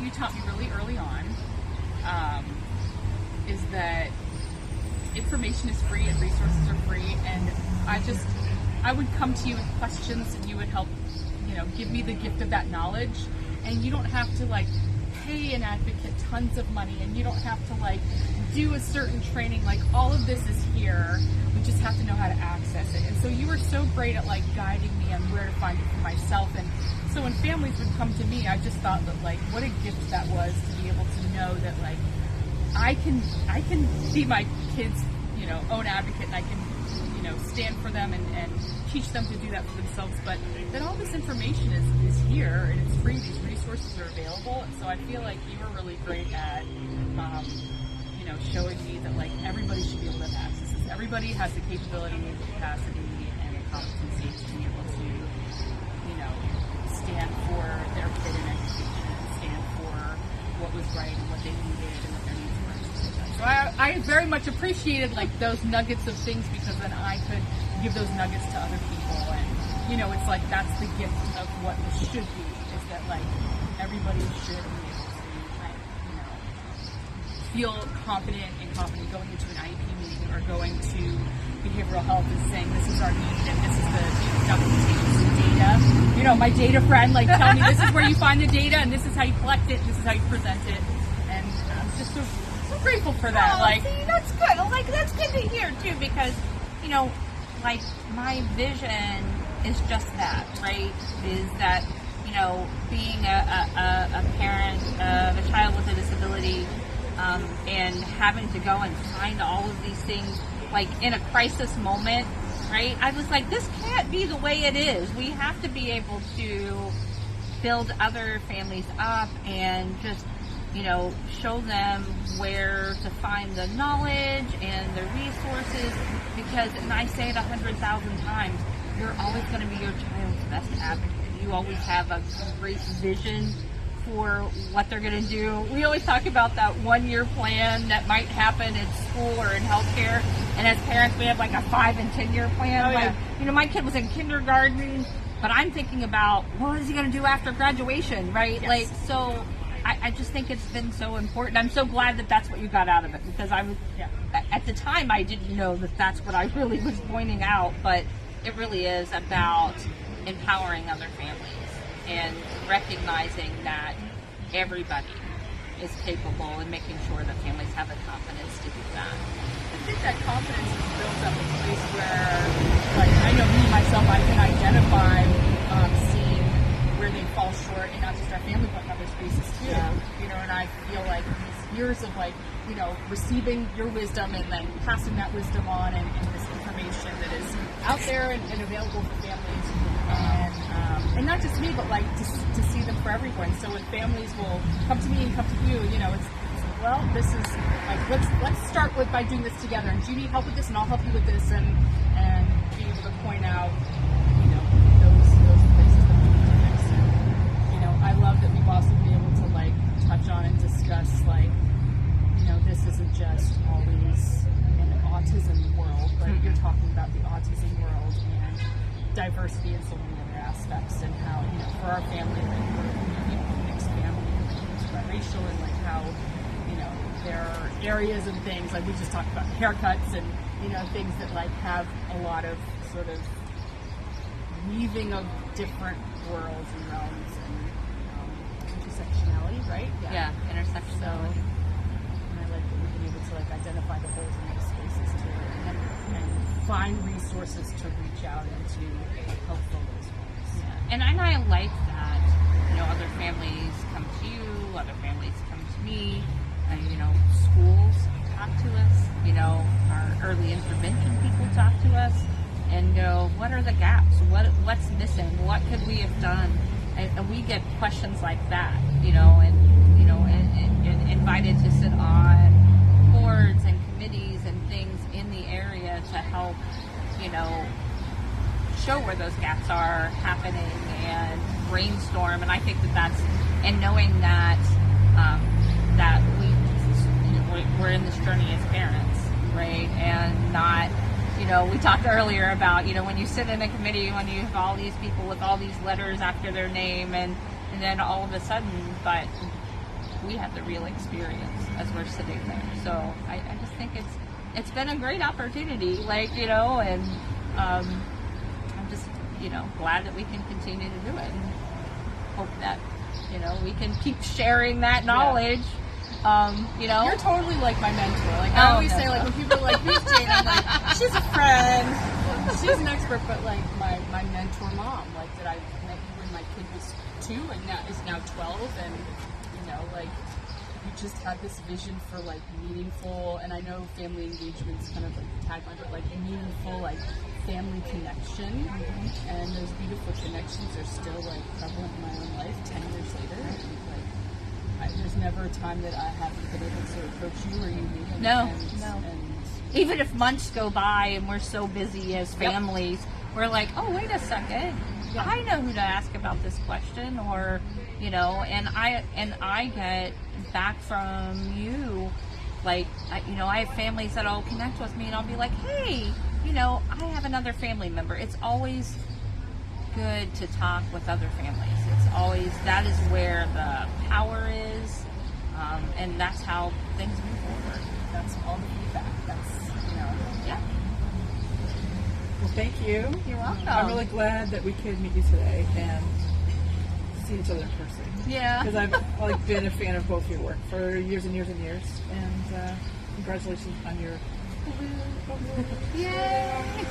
you taught me really early on is that information is free and resources are free, and I would come to you with questions and you would help, give me the gift of that knowledge. And you don't have to like pay an advocate tons of money, and you don't have to like do a certain training. Like, all of this is here. We just have to know how to access it. And so you were so great at like guiding me on where to find it for myself. And so when families would come to me, I just thought that like what a gift that was to be able to know that like I can be my kids, own advocate, and I can, stand for them and teach them to do that for themselves. But that all this information is here and it's free. These resources are available. And so I feel like you were really great at, showing me that like everybody should be able to have access. Everybody has the capability, the capacity, and the competency to be able to, stand for their kid in education, and stand for what was right and what they needed and what their needs were. So I very much appreciated like those nuggets of things, because then I could give those nuggets to other people. And it's like that's the gift of what this should be, is that like everybody should be able to feel confident and confident going into an IEP meeting or going to behavioral health and saying this is our need and this is the documentation, the data. My data friend like tell me this is where you find the data and this is how you collect it, and this is how you present it. And I'm just so grateful for that. See, that's good. Like, that's good to hear too, because like my vision is just that, right? Is that being a parent of a child with a disability, and having to go and find all of these things like in a crisis moment, right? I was like, this can't be the way it is. We have to be able to build other families up and just show them where to find the knowledge and the resources, because, and I say it 100,000 times, you're always going to be your child's best advocate. You always have a great vision for what they're going to do. We always talk about that 1-year plan that might happen in school or in healthcare, and as parents we have like a 5 and 10-year plan. My kid was in kindergarten, but I'm thinking about what is he going to do after graduation, right? Yes. Like, so I just think it's been so important. I'm so glad that that's what you got out of it, because I was, at the time I didn't know that that's what I really was pointing out, but it really is about empowering other families and recognizing that everybody is capable, and making sure that families have the confidence to do that. I think that confidence is built up in a place where, like, I know me, myself, I can identify seeing where they fall short, and not just our family, but in other spaces too. And I feel like these years of like, receiving your wisdom and then passing that wisdom on, and this information that is out there and available for families, and not just me, but like to see them for everyone. So when families will come to me and come to you, it's well, this is like, let's start by doing this together. And do you need help with this? And I'll help you with this. And be able to point out, those places that we can fix. And, I love that we've also been able to like touch on and discuss like, this isn't just always an autism world, but you're talking about the autism world and diversity in so many other aspects, and how, for our family, like we're mixed family, it's biracial, and like how, there are areas and things, like we just talked about haircuts and, things that like have a lot of sort of weaving of different worlds and realms, and intersectionality, right? Yeah, intersectionality. So, and I like that we've been able to like identify the holes in those spaces too, and find resources to reach out and to help fill those holes. Yeah. And I like that, other families come to you, other families come to me, schools talk to us, our early intervention people talk to us and go, what are the gaps? What's missing? What could we have done? And we get questions like that, and invited to sit on boards and committees and things in the area to help, show where those gaps are happening and brainstorm. And I think that's, and knowing that, that we're in this journey as parents, right? And not, we talked earlier about, when you sit in a committee, when you have all these people with all these letters after their name, and then all of a sudden, but we have the real experience as we're sitting there. So I just think it's been a great opportunity, like, you know, and I'm just, you know, glad that we can continue to do it, and hope that, you know, we can keep sharing that knowledge. You know, You're totally like my mentor. Like I always say, like when people are like, "Who's Jane?" I'm like, "She's a friend. She's an expert." But like my mentor mom, like that I met you when my kid was 2 and now is now 12, and you know, like you just had this vision for like meaningful. And I know family engagement's kind of like the tagline, but like meaningful, like family connection. And those beautiful connections are still like prevalent in my own life 10 years later. And, like, there's never a time that I haven't been able to approach you or you me. No. And Even if months go by and we're so busy as families, we're like, oh, wait a second. I know who to ask about this question, or, you know, and I get back from you, like, you know, I have families that'll connect with me, and I'll be like, hey, you know, I have another family member. It's always good to talk with other families. It's always, that is where the power is, and that's how things move forward. that's all the feedback. That's, you know. Yeah. Well, thank you. You're welcome. I'm really glad that we could meet you today and see each other in person. Yeah. Because I've like been a fan of both your work for years and years and years. And congratulations on your Yay!